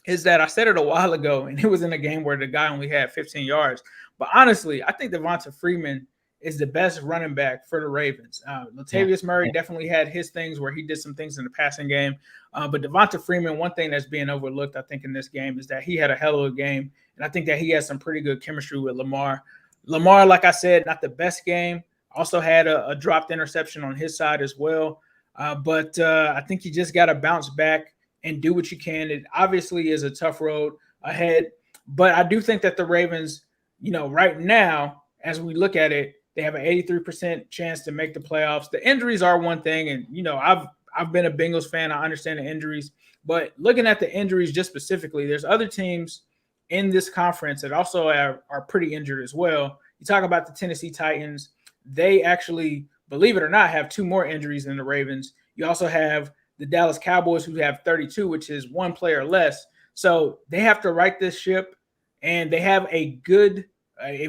is that I said it a while ago, and it was in a game where the guy only had 15 yards. But honestly, I think Devonta Freeman is the best running back for the Ravens. Latavius Murray definitely had his things where he did some things in the passing game. But Devonta Freeman, one thing that's being overlooked, I think, in this game is that he had a hell of a game. And I think that he has some pretty good chemistry with Lamar. Lamar, like I said, not the best game. Also had a dropped interception on his side as well. But I think you just got to bounce back and do what you can. It obviously is a tough road ahead. But I do think that the Ravens, right now, as we look at it, they have an 83% chance to make the playoffs. The injuries are one thing. And, I've been a Bengals fan. I understand the injuries. But looking at the injuries just specifically, there's other teams in this conference that also are pretty injured as well. You talk about the Tennessee Titans. They actually, believe it or not, have 2 more injuries than the Ravens. You also have the Dallas Cowboys, who have 32, which is 1 player less. So they have to right this ship, and they have a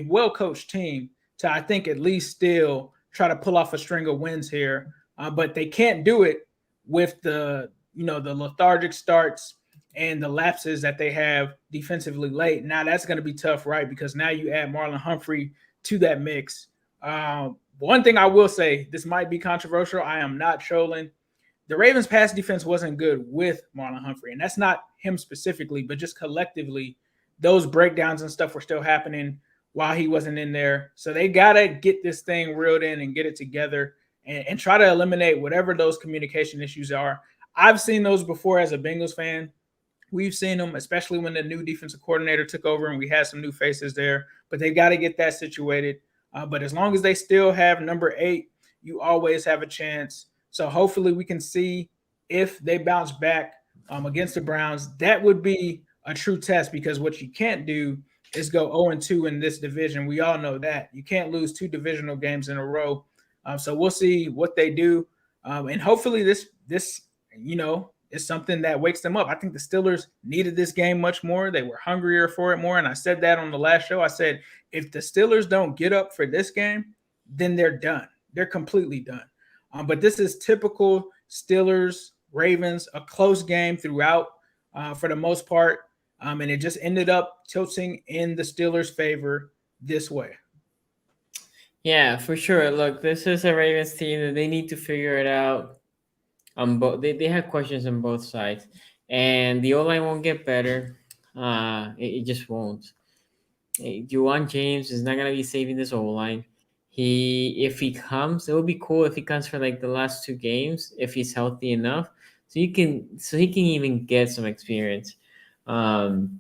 well-coached team to, I think, at least still try to pull off a string of wins here. But they can't do it with the lethargic starts and the lapses that they have defensively late. Now that's going to be tough, right? Because now you add Marlon Humphrey to that mix. One thing I will say, this might be controversial. I am not trolling. The Ravens pass defense wasn't good with Marlon Humphrey. And that's not him specifically, but just collectively, those breakdowns and stuff were still happening while he wasn't in there. So they got to get this thing reeled in and get it together and try to eliminate whatever those communication issues are. I've seen those before as a Bengals fan. We've seen them, especially when the new defensive coordinator took over and we had some new faces there. But they got to get that situated. But as long as they still have number 8, you always have a chance. So hopefully we can see if they bounce back against the Browns. That would be a true test, because what you can't do is go 0-2 in this division. We all know that. You can't lose 2 divisional games in a row. So we'll see what they do. And hopefully this is something that wakes them up. I think the Steelers needed this game much more. They were hungrier for it more. And I said that on the last show. I said, if the Steelers don't get up for this game, then they're done. They're completely done. But this is typical Steelers, Ravens, a close game throughout for the most part. And it just ended up tilting in the Steelers' favor this way. Yeah, for sure. Look, this is a Ravens team that they need to figure it out. They have questions on both sides, and the O-line won't get better. It just won't. Juwan James is not gonna be saving this O-line. If he comes, it would be cool if he comes for like the last 2 games if he's healthy enough, so he can even get some experience. Again,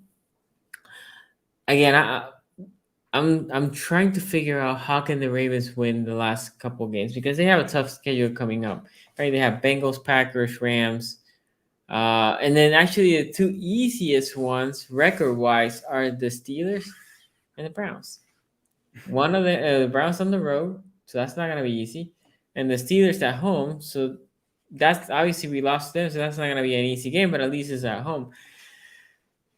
I'm trying to figure out how can the Ravens win the last couple of games, because they have a tough schedule coming up. Right, they have Bengals, Packers, Rams, and then actually the 2 easiest ones record-wise are the Steelers and the Browns. One of the Browns on the road, so that's not gonna be easy, and the Steelers at home. So that's obviously we lost them, so that's not gonna be an easy game, but at least it's at home.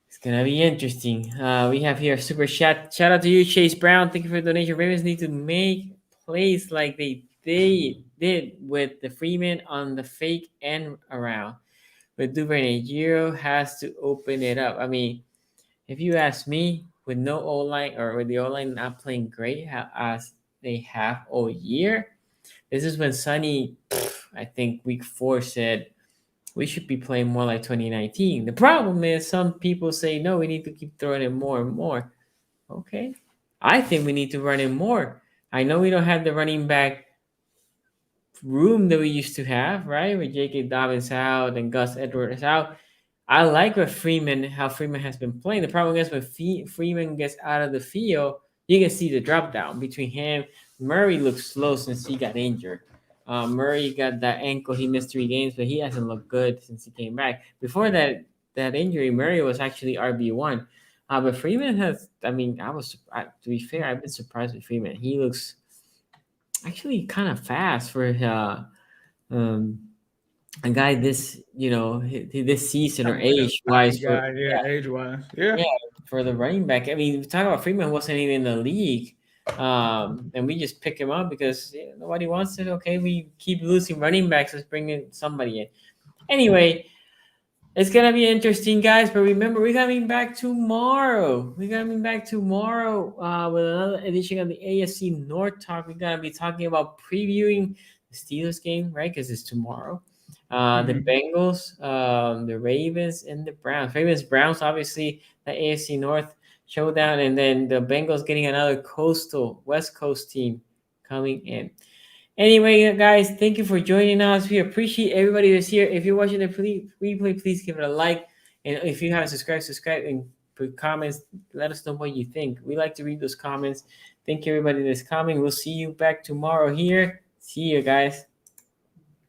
It's gonna be interesting. We have here a super chat. Shout out to you, Chase Brown. Thank you for the donation. Ravens need to make plays like they did with the Freeman on the fake end around. With Duvernay, Giro has to open it up. I mean, if you ask me, with no O-line or with the O-line not playing great as they have all year, this is when Sonny, I think week 4, said we should be playing more like 2019. The problem is some people say, no, we need to keep throwing it more and more. Okay. I think we need to run it more. I know we don't have the running back room that we used to have, right? With J.K. Dobbins out and Gus Edwards out. I like what how Freeman has been playing. The problem is when Freeman gets out of the field, you can see the drop down between him. Murray looks slow since he got injured. Murray got that ankle. He missed 3 games, but he hasn't looked good since he came back. Before that injury, Murray was actually RB1. But Freeman has, I mean, to be fair, I've been surprised with Freeman. He looks actually kind of fast for um, a guy this this season or age wise age wise, yeah. for the running back. I mean, talk about Freeman wasn't even in the league, and we just pick him up because nobody wants it. Okay, we keep losing running backs. Let's bring in somebody in. Anyway, it's gonna be interesting, guys. But remember, we're coming back tomorrow. With another edition of the AFC North Talk. We're gonna be talking about previewing the Steelers game, right? Because it's tomorrow. The Bengals, the Ravens, and the Browns. Browns, obviously the AFC North showdown, and then the Bengals getting another West Coast team coming in. Anyway, guys, thank you for joining us. We appreciate everybody that's here. If you're watching the replay, please give it a like. And if you haven't subscribe and put comments. Let us know what you think. We like to read those comments. Thank you, everybody that's coming. We'll see you back tomorrow here. See you, guys.